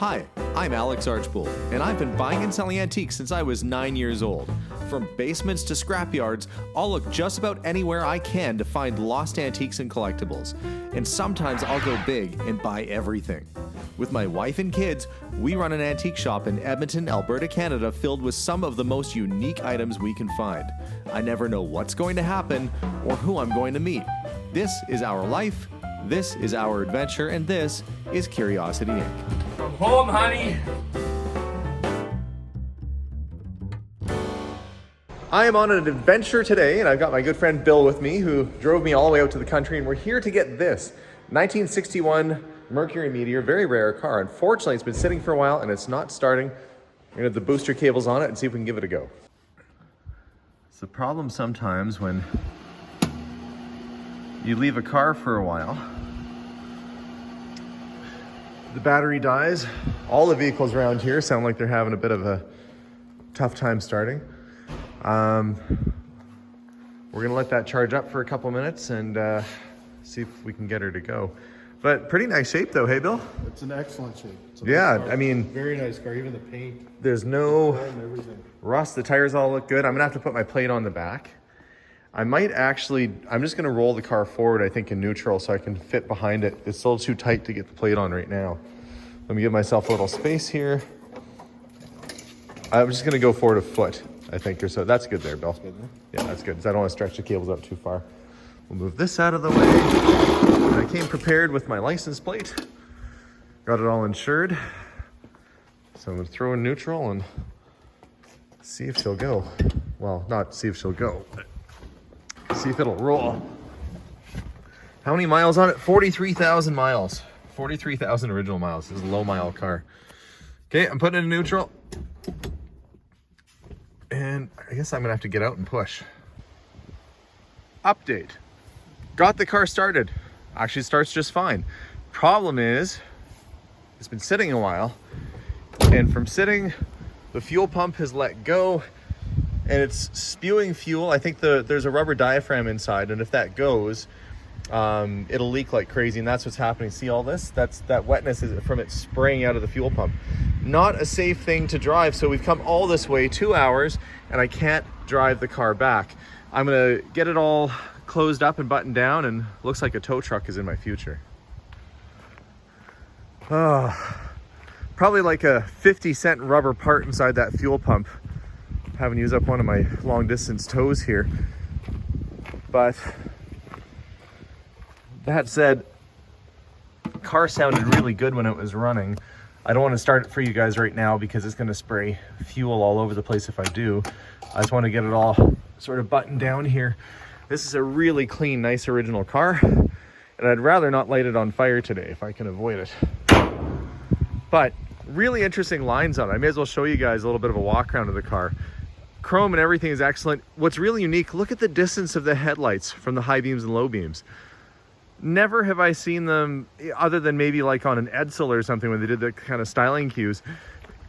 Hi, I'm Alex Archbold, and I've been buying and selling antiques since I was 9 years old. From basements to scrapyards, I'll look just about anywhere I can to find lost antiques and collectibles. And sometimes I'll go big and buy everything. With my wife and kids, we run an antique shop in Edmonton, Alberta, Canada, filled with some of the most unique items we can find. I never know what's going to happen or who I'm going to meet. This is our life, this is our adventure, and this is Curiosity Inc. From home, honey. I am on an adventure today, and I've got my good friend Bill with me, who drove me all the way out to the country, and we're here to get this 1961 Mercury Meteor, very rare car. Unfortunately, it's been sitting for a while, and it's not starting. We're gonna have the booster cables on it and see if we can give it a go. It's the problem sometimes when you leave a car for a while. The battery dies. All the vehicles around here sound like they're having a bit of a tough time starting. We're gonna let that charge up for a couple minutes and see if we can get her to go. But pretty nice shape though, hey Bill? It's an excellent shape. Yeah, nice I mean, very nice car, even the paint. There's no Everything. rust, the tires all look good. I'm gonna have to put my plate on the back. I might actually, I'm just gonna roll the car forward, I think in neutral, so I can fit behind it. It's a little too tight to get the plate on right now. Let me give myself a little space here. I'm just gonna go forward a foot, I think, or so. That's good there, Bill. That's good, huh? Yeah, that's good, because I don't wanna stretch the cables out too far. We'll move this out of the way. I came prepared with my license plate. Got it all insured. So I'm gonna throw in neutral and see if she'll go. Well, not see if she'll go, but see if it'll roll. How many miles on it? 43,000 miles. 43,000 original miles. This is a low mile car. Okay, I'm putting it in neutral. And I guess I'm gonna have to get out and push. Update. Got the car started. Actually, it starts just fine. Problem is, it's been sitting a while, and from sitting, the fuel pump has let go, and it's spewing fuel. I think there's a rubber diaphragm inside, and if that goes, it'll leak like crazy, and that's what's happening. See all this? That wetness is from it spraying out of the fuel pump. Not a safe thing to drive, so we've come all this way, 2 hours, and I can't drive the car back. I'm gonna get it all closed up and buttoned down, and looks like a tow truck is in my future. Probably like a 50-cent rubber part inside that fuel pump. Haven't used up one of my long distance tows here. But that said, the car sounded really good when it was running. I don't want to start it for you guys right now because it's going to spray fuel all over the place if I do. I just want to get it all sort of buttoned down here. This is a really clean, nice original car, and I'd rather not light it on fire today if I can avoid it. But really interesting lines on it. I may as well show you guys a little bit of a walk around of the car. Chrome and everything is excellent. What's really unique, look at the distance of the headlights from the high beams and low beams. Never have I seen them, other than maybe like on an Edsel or something when they did the kind of styling cues.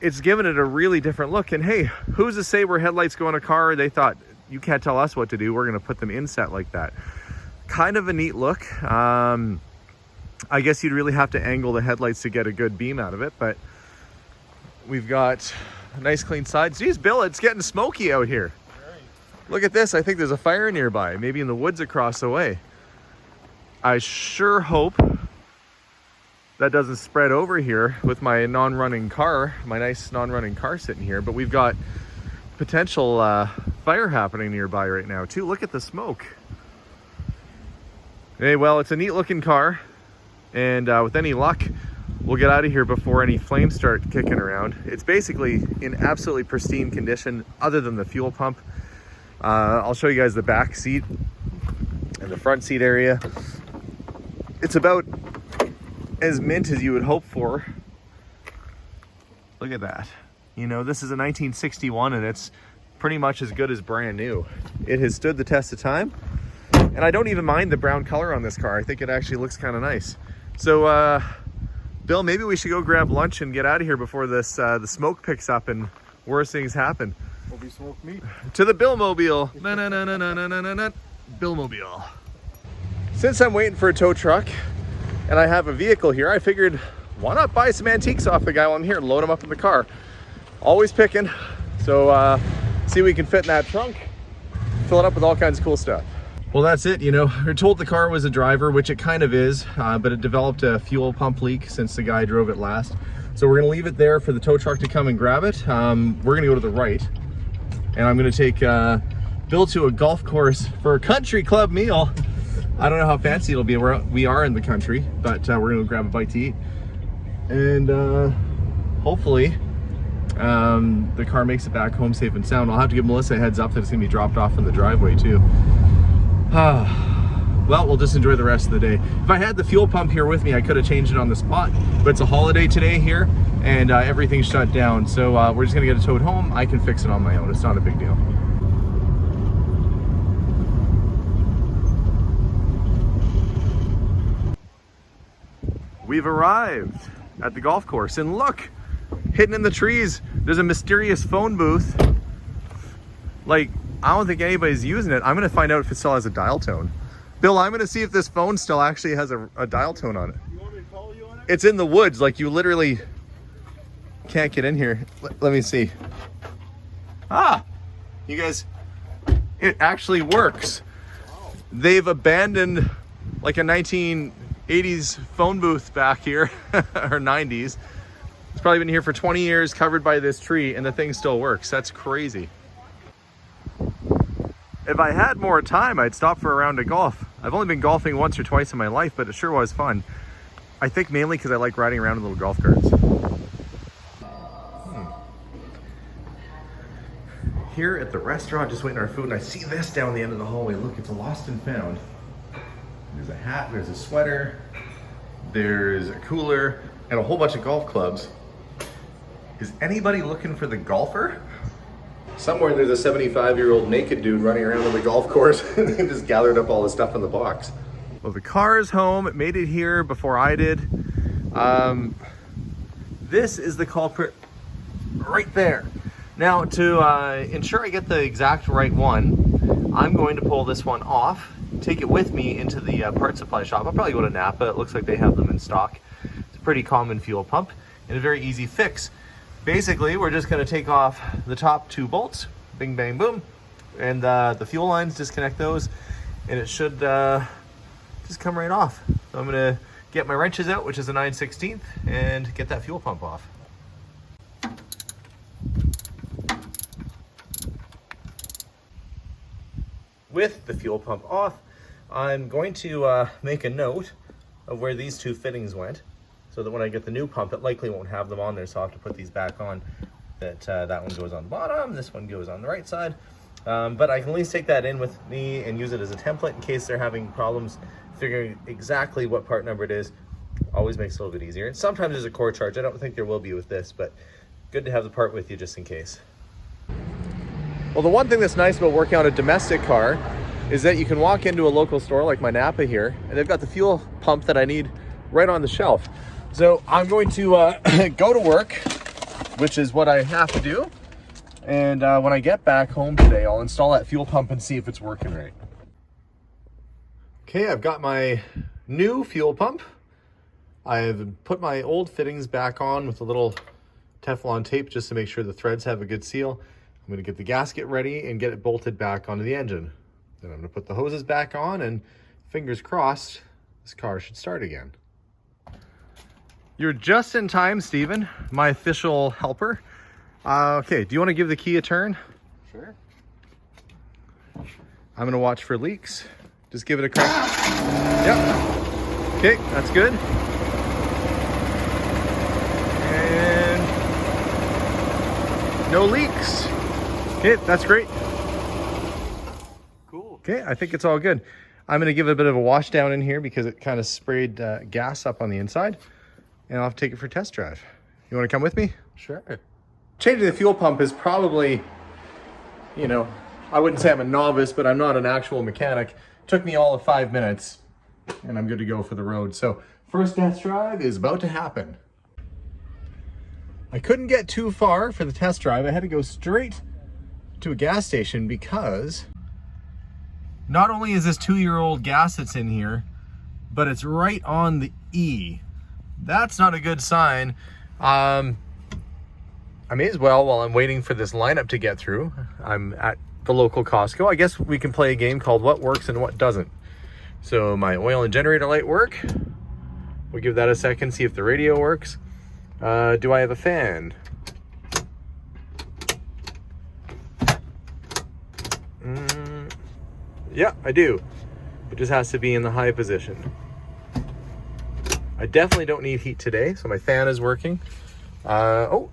It's given it a really different look. And hey, who's to say where headlights go in a car? They thought, you can't tell us what to do, we're gonna put them inset like that. Kind of a neat look. I guess you'd really have to angle the headlights to get a good beam out of it, but we've got nice clean sides. Geez, Bill, it's getting smoky out here. Look at this, I think there's a fire nearby, maybe in the woods across the way. I sure hope that doesn't spread over here with my non-running car, my nice non-running car sitting here, but we've got potential fire happening nearby right now too. Look at the smoke. Hey, well, it's a neat looking car, and with any luck, we'll get out of here before any flames start kicking around. It's basically in absolutely pristine condition other than the fuel pump. I'll show you guys the back seat and the front seat area. It's about as mint as you would hope for. Look at that. You know, this is a 1961 and it's pretty much as good as brand new. It has stood the test of time, and I don't even mind the brown color on this car. I think it actually looks kind of nice. So, Bill, maybe we should go grab lunch and get out of here before this the smoke picks up and worse things happen. Will be smoked meat. To the Billmobile. Na-na-na-na-na-na-na-na. Billmobile. Since I'm waiting for a tow truck and I have a vehicle here, I figured why not buy some antiques off the guy while I'm here and load them up in the car? Always picking. So see what we can fit in that trunk, fill it up with all kinds of cool stuff. Well, that's it. You know, we're told the car was a driver, which it kind of is, but it developed a fuel pump leak since the guy drove it last. So we're gonna leave it there for the tow truck to come and grab it. We're gonna go to the right, and I'm gonna take Bill to a golf course for a country club meal. I don't know how fancy it'll be. We are in the country, but we're gonna grab a bite to eat. And hopefully the car makes it back home safe and sound. I'll have to give Melissa a heads up that it's gonna be dropped off in the driveway too. Well, we'll just enjoy the rest of the day. If I had the fuel pump here with me, I could have changed it on the spot, but it's a holiday today here and everything's shut down. So we're just gonna get it towed home. I can fix it on my own. It's not a big deal. We've arrived at the golf course, and look, hidden in the trees, there's a mysterious phone booth. Like, I don't think anybody's using it. I'm gonna find out if it still has a dial tone. Bill, I'm gonna see if this phone still actually has a dial tone on it. You want me to call you on it? It's in the woods, like you literally can't get in here. Let me see. Ah, you guys, it actually works. Wow. They've abandoned like a 1980s phone booth back here, or 90s. It's probably been here for 20 years, covered by this tree, and the thing still works. That's crazy. If I had more time, I'd stop for a round of golf. I've only been golfing once or twice in my life, but it sure was fun. I think mainly because I like riding around in little golf carts. Here at the restaurant, just waiting on our food, and I see this down the end of the hallway. Look, it's a lost and found. There's a hat, there's a sweater, there's a cooler, and a whole bunch of golf clubs. Is anybody looking for the golfer? Somewhere there's a 75-year-old naked dude running around on the golf course and they just gathered up all the stuff in the box. Well, the car is home. It made it here before I did. This is the culprit right there. Now, to ensure I get the exact right one, I'm going to pull this one off, take it with me into the part supply shop. I'll probably go to Napa. It looks like they have them in stock. It's a pretty common fuel pump and a very easy fix. Basically, we're just going to take off the top two bolts, bing, bang, boom, and the fuel lines, disconnect those, and it should just come right off. So I'm going to get my wrenches out, which is a 9/16, and get that fuel pump off. With the fuel pump off, I'm going to make a note of where these two fittings went, so that when I get the new pump, it likely won't have them on there, so I'll have to put these back on. That one goes on the bottom, this one goes on the right side. But I can at least take that in with me and use it as a template in case they're having problems figuring exactly what part number it is. Always makes it a little bit easier. And sometimes there's a core charge. I don't think there will be with this, but good to have the part with you just in case. Well, the one thing that's nice about working on a domestic car is that you can walk into a local store like my Napa here, and they've got the fuel pump that I need right on the shelf. So I'm going to go to work, which is what I have to do. And when I get back home today, I'll install that fuel pump and see if it's working right. Okay, I've got my new fuel pump. I've put my old fittings back on with a little Teflon tape just to make sure the threads have a good seal. I'm going to get the gasket ready and get it bolted back onto the engine. Then I'm going to put the hoses back on, and fingers crossed, this car should start again. You're just in time, Steven, my official helper. Okay, do you want to give the key a turn? Sure. I'm gonna watch for leaks. Just give it a crack. Yep. Okay, that's good. And no leaks. Okay, that's great. Cool. Okay, I think it's all good. I'm gonna give it a bit of a wash down in here because it kind of sprayed gas up on the inside. And I'll have to take it for a test drive. You want to come with me? Sure. Changing the fuel pump is probably, you know, I wouldn't say I'm a novice, but I'm not an actual mechanic. It took me all of 5 minutes and I'm good to go for the road. So first test drive is about to happen. I couldn't get too far for the test drive. I had to go straight to a gas station because not only is this 2-year-old gas that's in here, but it's right on the E. That's not a good sign. I may as well, while I'm waiting for this lineup to get through, I'm at the local Costco. I guess we can play a game called What Works and What Doesn't. So my oil and generator light work. We'll give that a second, see if the radio works. Do I have a fan? Yeah, I do. It just has to be in the high position. I definitely don't need heat today, so my fan is working. Oh,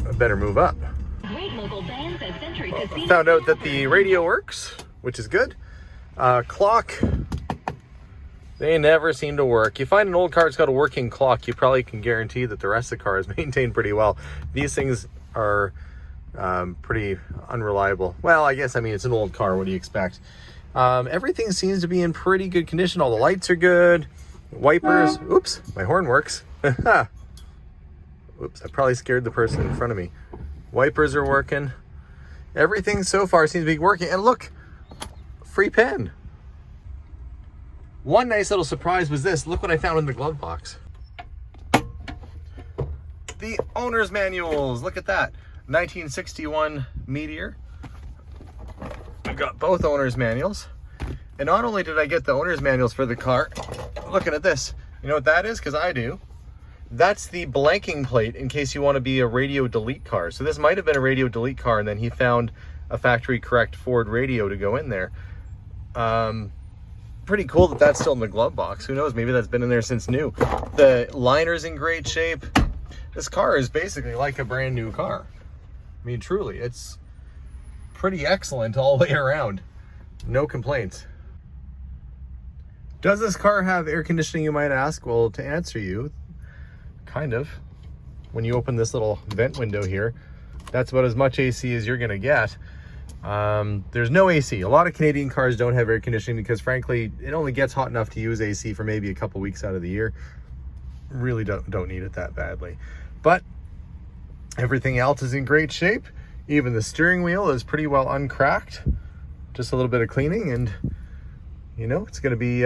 I better move up. Great local bands at Century Well, Casino. I found out that the radio works, which is good. Clock, they never seem to work. You find an old car that's got a working clock, you probably can guarantee that the rest of the car is maintained pretty well. These things are pretty unreliable. Well, I guess, I mean, it's an old car. What do you expect? Everything seems to be in pretty good condition. All the lights are good. Wipers. Oops, my horn works. Oops, I probably scared the person in front of me. Wipers are working. Everything so far seems to be working. And look, free pen. One nice little surprise was this. Look what I found in the glove box. The owner's manuals. Look at that. 1961 Meteor. I've got both owner's manuals. And not only did I get the owner's manuals for the car, looking at this, you know what that is? Because I do. That's the blanking plate in case you want to be a radio delete car. So this might have been a radio delete car, and then he found a factory correct Ford radio to go in there. Pretty cool that that's still in the glove box. Who knows? Maybe that's been in there since new. The liner's in great shape. This car is basically like a brand new car. I mean, truly, it's pretty excellent all the way around. No complaints. Does this car have air conditioning, you might ask? Well, to answer you, kind of. When you open this little vent window here, that's about as much AC as you're gonna get. There's no AC. A lot of Canadian cars don't have air conditioning because, frankly, it only gets hot enough to use AC for maybe a couple weeks out of the year. Really don't need it that badly. But everything else is in great shape. Even the steering wheel is pretty well uncracked. Just a little bit of cleaning and, you know, it's gonna be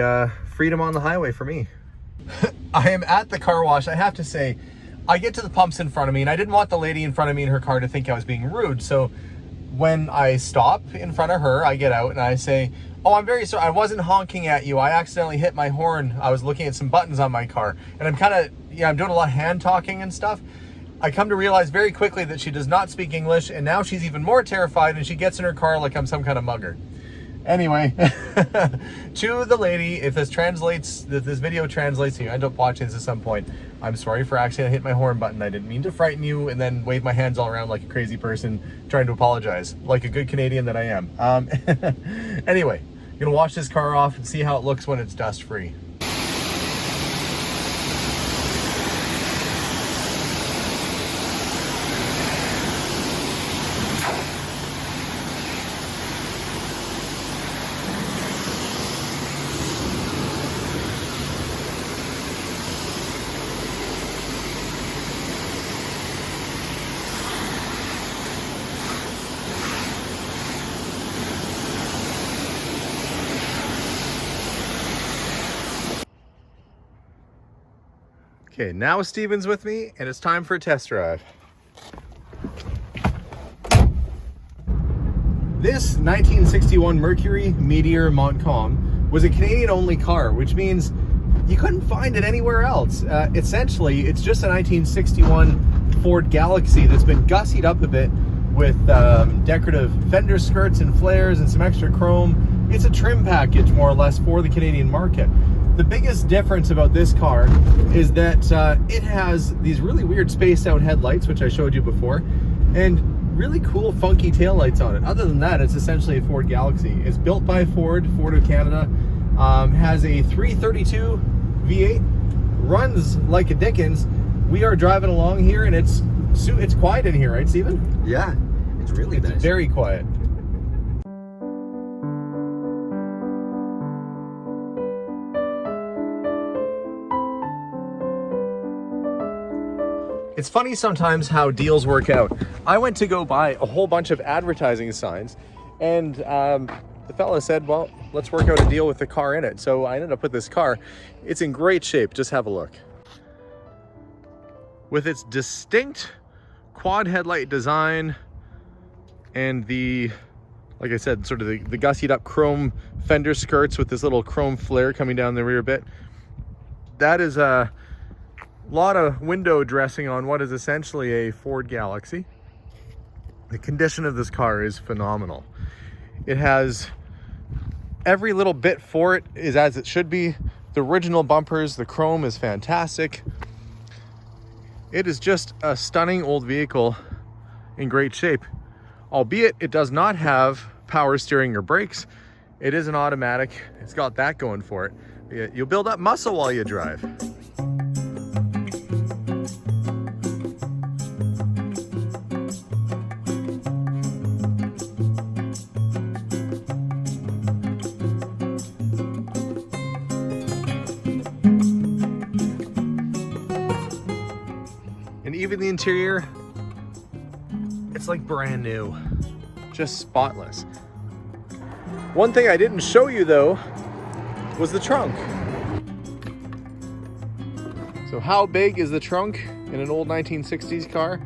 freedom on the highway for me. I am at the car wash. I have to say, I get to the pumps in front of me and I didn't want the lady in front of me in her car to think I was being rude. So when I stop in front of her, I get out and I say, oh, I'm very sorry. I wasn't honking at you. I accidentally hit my horn. I was looking at some buttons on my car. And I'm kind of, I'm doing a lot of hand talking and stuff. I come to realize very quickly that she does not speak English, and now she's even more terrified, and she gets in her car like I'm some kind of mugger. Anyway, to the lady, if this video translates to you, I end up watching this at some point, I'm sorry for accidentally hitting my horn button. I didn't mean to frighten you and then wave my hands all around like a crazy person trying to apologize, like a good Canadian that I am. Anyway, I'm gonna wash this car off and see how it looks when it's dust free. Okay, now Steven's with me, and it's time for a test drive. This 1961 Mercury Meteor Montcalm was a Canadian-only car, which means you couldn't find it anywhere else. Essentially, it's just a 1961 Ford Galaxy that's been gussied up a bit with decorative fender skirts and flares and some extra chrome. It's a trim package, more or less, for the Canadian market. The biggest difference about this car is that it has these really weird spaced out headlights, which I showed you before, and really cool funky taillights on it. Other than that, it's essentially a Ford Galaxy. It's built by Ford of Canada, has a 332 V8, runs like a Dickens. We are driving along here and it's quiet in here, right, Steven? Yeah, it's really nice. Very quiet. It's funny sometimes how deals work out. I went to go buy a whole bunch of advertising signs, and the fella said, well, let's work out a deal with the car in it. So I ended up with this car. It's in great shape. Just have a look. With its distinct quad headlight design and the, like I said, sort of the gussied up chrome fender skirts with this little chrome flare coming down the rear bit. That is a lot of window dressing on what is essentially a Ford Galaxy. The condition of this car is phenomenal. It has every little bit for it is as it should be. The original bumpers, the chrome is fantastic. It is just a stunning old vehicle in great shape. Albeit it does not have power steering or brakes. It is an automatic. It's got that going for it. You'll build up muscle while you drive. And even the interior, it's like brand new, just spotless. One thing I didn't show you though was the trunk. So how big is the trunk in an old 1960s car?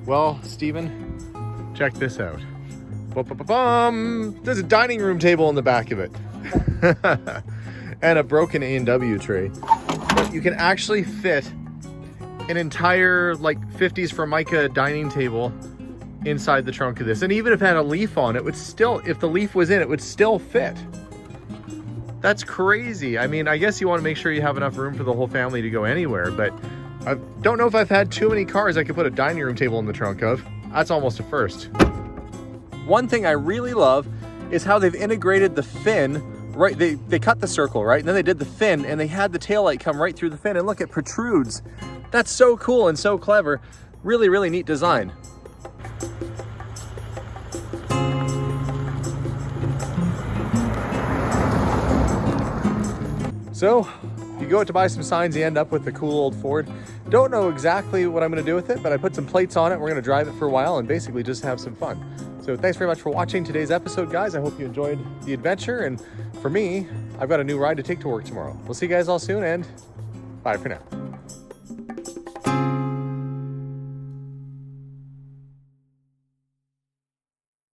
Well, Steven, check this out. Ba-ba-ba-bum! There's a dining room table in the back of it. And a broken A&W tray. But you can actually fit an entire like 50s Formica dining table inside the trunk of this. And even if it had a leaf on it, would still, if the leaf was in, it would still fit. That's crazy. I mean, I guess you want to make sure you have enough room for the whole family to go anywhere, but I don't know if I've had too many cars I could put a dining room table in the trunk of. That's almost a first. One thing I really love is how they've integrated the fin, right? They cut the circle, right? And then they did the fin and they had the taillight come right through the fin, and look, it protrudes. That's so cool and so clever. Really, really neat design. So, you go out to buy some signs, you end up with the cool old Ford. Don't know exactly what I'm gonna do with it, but I put some plates on it. We're gonna drive it for a while and basically just have some fun. So thanks very much for watching today's episode, guys. I hope you enjoyed the adventure. And for me, I've got a new ride to take to work tomorrow. We'll see you guys all soon, and bye for now.